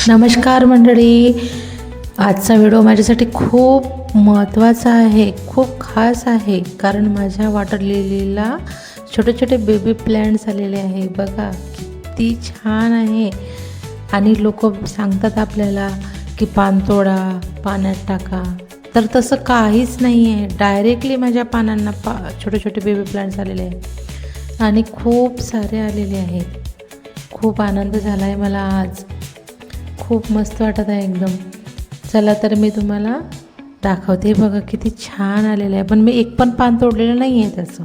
नमस्कार मंडळी, आजचा व्हिडिओ माझ्यासाठी खूप महत्त्वाचा आहे, खूप खास आहे. कारण माझ्या वॉटर लिलीला छोटे छोटे बेबी प्लॅन्ट्स आलेले आहे. बघा किती छान आहे. आणि लोक सांगतात आपल्याला की पान तोडा, पाण्यात टाका, तर तसं काहीच नाही आहे. डायरेक्टली माझ्या पानांना छोटे छोटे बेबी प्लॅन्ट्स आलेले आहेत आणि खूप सारे आलेले आहेत. खूप आनंद झाला आहे मला आज, खूप मस्त वाटत आहे एकदम. चला तर मी तुम्हाला दाखवते. बघा किती छान आलेलं आहे. पण मी एक पण पान तोडलेलं नाही आहे त्याचं.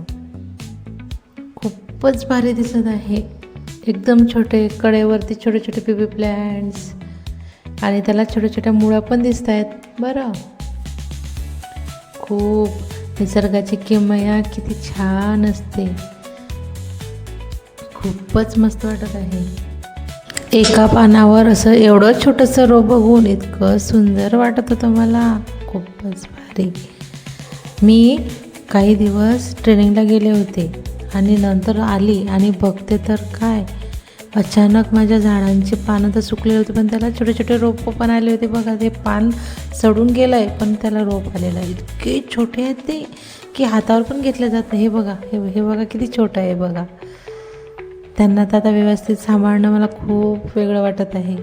खूपच भारी दिसत आहे. एकदम छोटे, कडेवरती छोटे छोटे बेबी प्लॅन्ट्स आणि त्याला छोट्या छोट्या मुळा पण दिसत आहेत. बरं, खूप निसर्गाची किमया किती छान असते. खूपच मस्त वाटत आहे. एका पानावर असं एवढं छोटंसं रोप बघून इतकं सुंदर वाटत होतं मला. खूपच भारी. मी काही दिवस ट्रेनिंगला गेले होते आणि नंतर आली आणि बघते तर काय, अचानक माझ्या झाडांची पानं तर सुकले होते, पण त्याला छोटे छोटे रोपं पण आले होते. बघा, ते पान सडून गेलं आहे पण त्याला रोप आलेलं आहे. इतके छोटे आहेत ते की हातावर पण घेतले जात नाही. हे बघा, हे बघा किती छोटं आहे. बघा, त्यांना तर आता व्यवस्थित सांभाळणं मला खूप वेगळं वाटत आहे.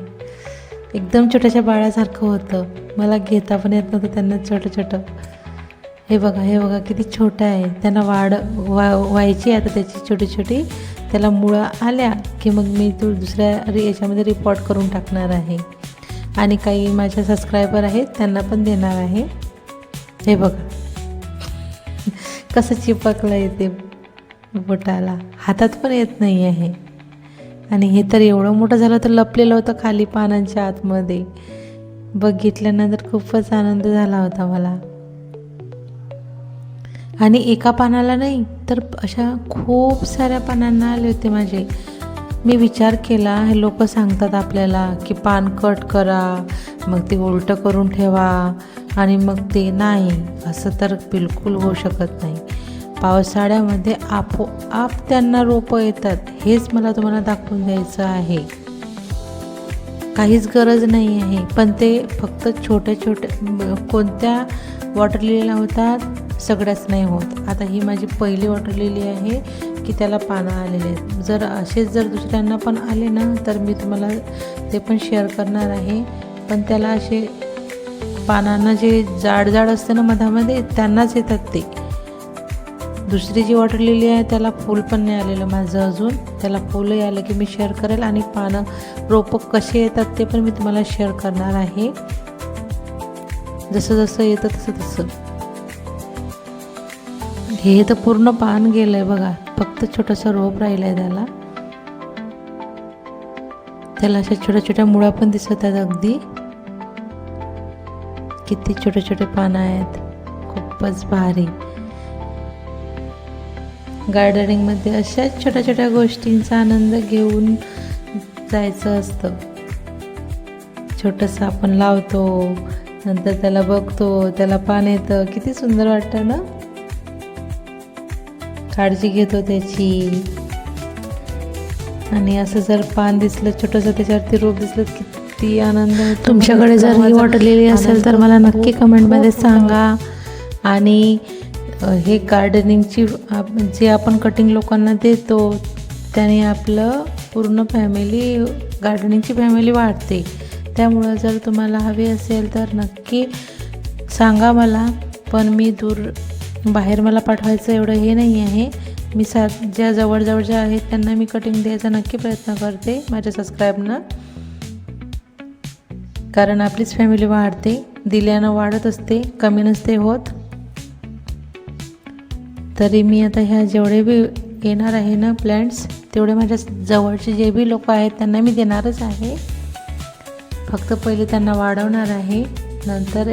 एकदम छोट्याशा बाळासारखं होतं. मला घेता पण येत नव्हतं त्यांना छोटं छोटं. हे बघा किती छोटं आहे. त्यांना व्हायची आता त्याची छोटी छोटी. त्याला मुळं आल्या की मग मी दुसऱ्या याच्यामध्ये रिपोर्ट करून टाकणार आहे. आणि काही माझ्या सबस्क्रायबर आहेत त्यांना पण देणार आहे. हे बघा कसं चिपकलं आहे ते बोटाला, हातात पण येत नाही आहे. आणि हे तर एवढं मोठं झालं तर लपलेलं होतं खाली पानांच्या आतमध्ये. बघितल्यानंतर खूपच आनंद झाला होता मला. आणि एका पानाला नाही तर अशा खूप साऱ्या पानांना आले होते माझे. मी विचार केला, हे लोक सांगतात आपल्याला की पान कट करा, मग ते उलटं करून ठेवा आणि मग ते नाही, असं तर बिलकुल होऊ शकत नाही. पावसाळ्यामध्ये आपोआप त्यांना रोपं येतात. हेच मला तुम्हाला दाखवून द्यायचं आहे. काहीच गरज नाही आहे. पण ते फक्त छोटे छोटे कोणत्या वॉटर लिलीला होतात, सगळ्याच नाही होत. आता ही माझी पहिली वॉटर लिली आहे की त्याला पानं आलेले आहेत. जर असेच जर दुसऱ्यांना पण आले ना तर मी तुम्हाला ते पण शेअर करणार आहे. पण त्याला असे पानांना जे जाड जाड असतं ना मधामध्ये, त्यांनाच येतात ते. दुसरी जी वॉटर लिली आहे त्याला फूल पण नाही आलेलं माझं अजून. त्याला फुलंही आलं की मी शेअर करेल. आणि पानं रोपं कसे येतात ते पण मी तुम्हाला शेअर करणार आहे. जसं जसं येतं तसं तसं. हे तर पूर्ण पान गेलंय बघा, फक्त छोटंसं रोप राहिलंय त्याला. त्याला अशा छोट्या छोट्या मुळा पण दिसत आहेत. अगदी किती छोटे छोटे पानं आहेत. खूपच भारी. गार्डनिंगमध्ये अशाच छोट्या छोट्या गोष्टींचा आनंद घेऊन जायचं असतं. छोटंसं आपण लावतो, नंतर त्याला बघतो, त्याला पान येतं, किती सुंदर वाटतं ना. काळजी घेतो त्याची. आणि असं जर पान दिसलं छोटंसं, त्याच्यावरती रोप दिसलं, किती आनंद होतो. तुमच्याकडे जर ही वॉटर लिली असेल तर मला नक्की कमेंटमध्ये सांगा. आणि हे गार्डनिंगची जे आपण कटिंग लोकांना देतो त्याने आपलं पूर्ण फॅमिली, गार्डनिंगची फॅमिली वाढते. त्यामुळं जर तुम्हाला हवे असेल तर नक्की सांगा मला. पण मी बाहेर मला पाठवायचं एवढं हे नाही आहे. मी ज्या जवळजवळच्या आहेत त्यांना मी कटिंग द्यायचा नक्की प्रयत्न करते माझ्या सबस्क्राईबना. कारण आपलीच फॅमिली वाढते, दिल्यानं वाढत असते, कमी नसते होत. तरी मी आता ह्या जेवढे बी येणार आहे ना प्लॅन्ट्स, तेवढे माझ्या जवळचे जे बी लोक आहेत त्यांना मी देणारच आहे. फक्त पहिले त्यांना वाढवणार आहे, नंतर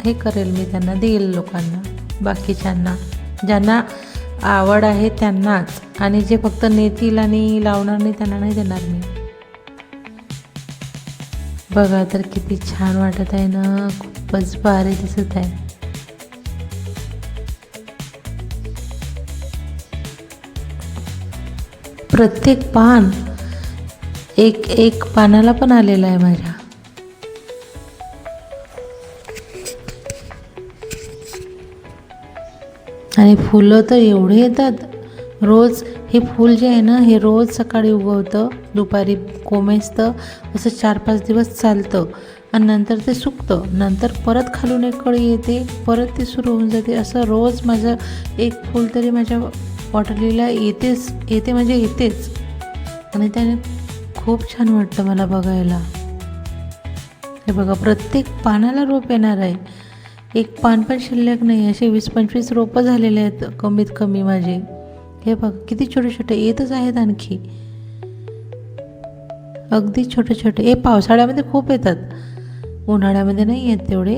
हे करेल मी, त्यांना देईल लोकांना, बाकीच्यांना ज्यांना आवड आहे त्यांनाच. आणि जे फक्त नेतील आणि लावणार नाही त्यांना नाही देणार मी. बघा तर किती छान वाटत आहे ना. खूपच भारी दिसत आहे. प्रत्येक पान एक एक पानाला पण आलेला आहे माझ्या. आणि फुलं तर एवढे येतात रोज. हे फूल जे आहे ना, हे रोज सकाळी उगवतं, दुपारी कोमेजतं, असं 4-5 दिवस चालतं आणि नंतर ते सुकतं. नंतर परत खालून एक कळी येते, परत ते सुरू होऊन जाते. असं रोज माझं एक फूल तरी माझ्या वॉटर लिलीला येते म्हणजे येतेच. आणि त्याने खूप छान वाटतं मला बघायला. हे बघा, प्रत्येक पानाला रोप येणार आहे. एक पान पण शिल्लक नाही. असे 20-25 रोपं झालेले आहेत कमीत कमी माझे. हे बघ किती छोटे छोटे येतच आहेत आणखी, अगदी छोटे छोटे. हे पावसाळ्यामध्ये खूप येतात, उन्हाळ्यामध्ये नाही येत तेवढे,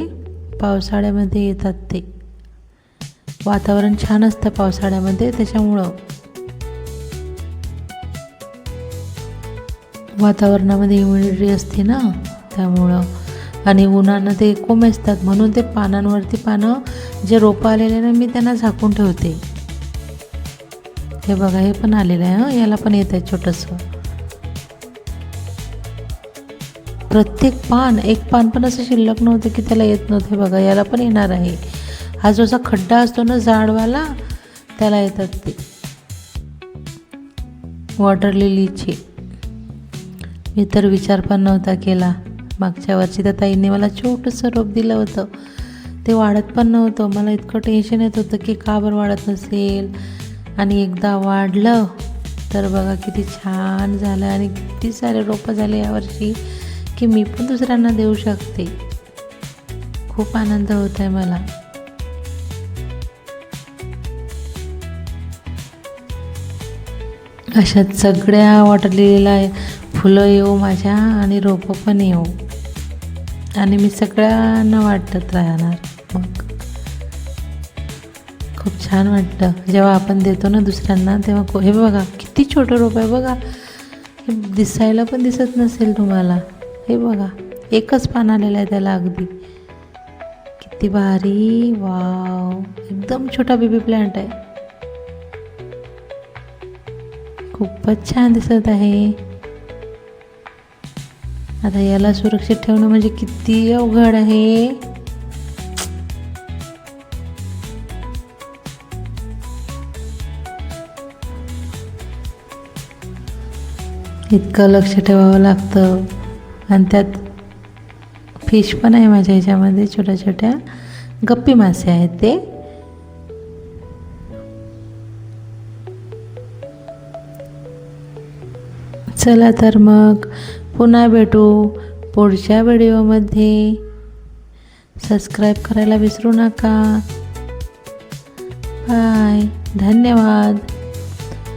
पावसाळ्यामध्ये येतात. ते वातावरण छान असतं पावसाळ्यामध्ये, त्याच्यामुळं वातावरणामध्ये ह्युमिडिटी असते ना, त्यामुळं. आणि उन्हानं ते कोमेजतात, म्हणून ते पानांवरती पानं जे रोपं आलेले ना, मी त्यांना झाकून ठेवते. हे बघा, हे पण आलेलं आहे. याला पण येत आहे छोटंसं. प्रत्येक पान, एक पान पण असं शिल्लक नव्हतं की त्याला येत नव्हते. बघा, याला पण येणार आहे. हा जो असा खड्डा असतो ना जाडवाला, त्याला येतात ते वॉटर लिलीचे. मी तर विचार पण नव्हता केला. मागच्या वर्षी त्या ताईंनी मला छोटंसं रोप दिलं होतं, ते वाढत पण नव्हतं. मला इतकं टेन्शन येत होतं की का बरं वाढत नसेल. आणि एकदा वाढलं तर बघा किती छान झालं, आणि किती सारे रोपं झाले यावर्षी की मी पण दुसऱ्यांना देऊ शकते. खूप आनंद होत आहे मला. अशा सगळ्या वॉटर लिलीला फुलं येऊ माझ्या, आणि रोपं पण येऊ, आणि मी सगळ्यांना वाटत राहणार. मग खूप छान वाटतं जेव्हा आपण देतो ना दुसऱ्यांना, तेव्हा. हे बघा किती छोटं रोप आहे बघा, हे दिसायला पण दिसत नसेल तुम्हाला. हे बघा, एकच पान आलेलं आहे त्याला, अगदी किती भारी. वाव, एकदम छोटा बेबी प्लांट आहे, खूपच छान दिसत आहे. आता याला सुरक्षित ठेवणं म्हणजे किती अवघड आहे. इतकं लक्ष ठेवावं लागतं. आणि त्यात फिश पण आहे माझ्या ह्याच्यामध्ये, छोट्या छोट्या गप्पी मासे आहेत ते. चला तर मग पुन्हा भेटू पुढच्या व्हिडिओमध्ये. सबस्क्राईब करायला विसरू नका. बाय, धन्यवाद.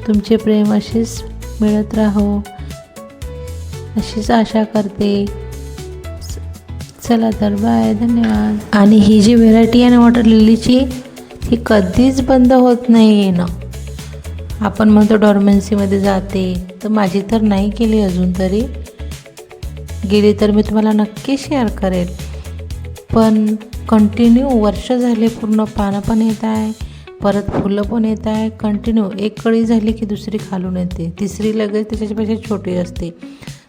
तुमचे प्रेम अशीच मिळत राहो, अशीच आशा करते. चला तर बाय, धन्यवाद. आणि ही जी व्हेरायटी आहे ना वॉटर लिलीची, ही कधीच बंद होत नाही येणं. आपण म्हणतो डॉर्मन्सीमध्ये जाते, तर माझी तर नाही केली अजून तरी. गेली तर मी तुम्हाला नक्की शेअर करेल. पण कंटिन्यू वर्ष झाले, पूर्ण पानं पण येत आहे, परत फुलं पण येत आहे कंटिन्यू. एक कळी झाली की दुसरी खालून येते, तिसरी लगेच त्याच्यापेक्षा छोटी असते.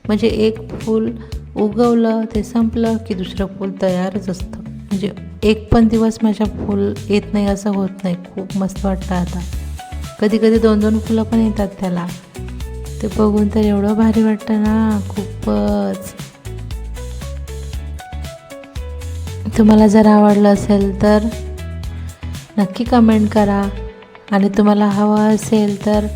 म्हणजे एक फूल उगवलं ते संपलं की दुसरं फूल तयारच असतं. म्हणजे एक पण दिवस माझ्या फूल येत नाही असं होत नाही. खूप मस्त वाटतं. आता कधी कधी 2-2 फुलं पण येतात त्याला. ते बघून तर एवढं भारी वाटतं ना, खूपच. तुम्हाला जर आवडलं असेल तर नक्की कमेंट करा, आणि तुम्हाला हवं असेल तर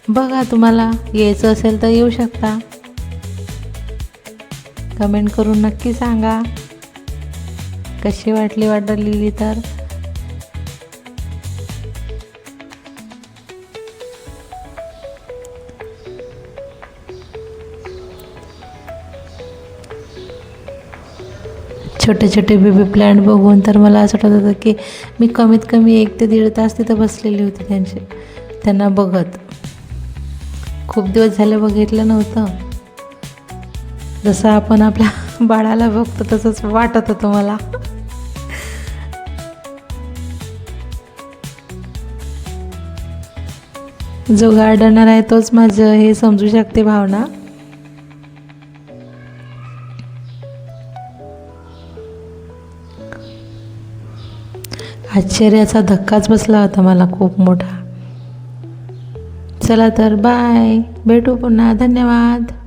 बघा, तुम्हाला यायचं असेल तर येऊ शकता. कमेंट करून नक्की सांगा कशी वाटली वॉटर लिली. तर छोटे छोटे बेबी प्लांट बघून तर मला असं वाटत होतं की मी कमीत कमी 1 ते 1.5 तास तिथं बसलेली होती त्यांना बघत. खूप दिवस झाले बघितलं नव्हतं. जसं आपण आपल्या बाळाला बघतो तसंच वाटत होतं मला. जो गार्डनर आहे तोच माझं हे समजू शकते भावना. आश्चर्याचा धक्काच बसला होता मला खूप मोठा. चला तर बाय, भेटू पुन्हा. धन्यवाद.